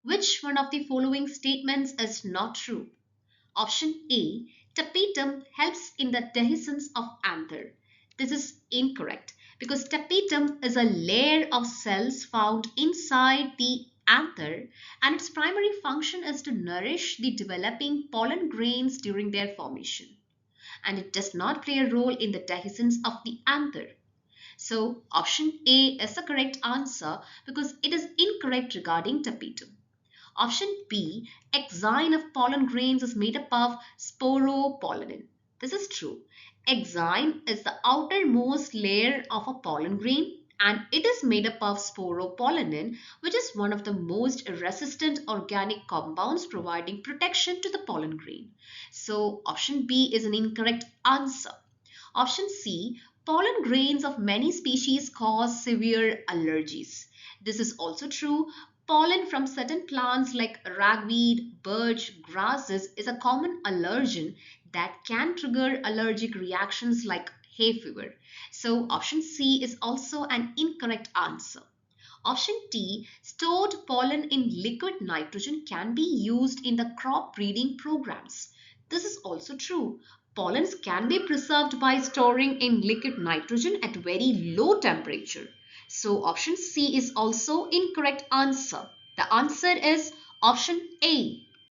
Which one of the following statements is not true? Option A, tapetum helps in the dehiscence of anther. This is incorrect because tapetum is a layer of cells found inside the anther, and its primary function is to nourish the developing pollen grains during their formation, and it does not play a role in the dehiscence of the anther. So option A is the correct answer because it is incorrect regarding tapetum. Option B, exine of pollen grains is made up of sporopollenin. This is true. Exine is the outermost layer of a pollen grain, and it is made up of sporopollenin, which is one of the most resistant organic compounds providing protection to the pollen grain. So option B is an incorrect answer. Option C, pollen grains of many species cause severe allergies. This is also true. Pollen from certain plants like ragweed, birch, grasses is a common allergen that can trigger allergic reactions like hay fever. So option C is also an incorrect answer. Option D, stored pollen in liquid nitrogen can be used in the crop breeding programs. This is also true. Pollens can be preserved by storing in liquid nitrogen at very low temperature. So option C is also incorrect answer. The answer is option A.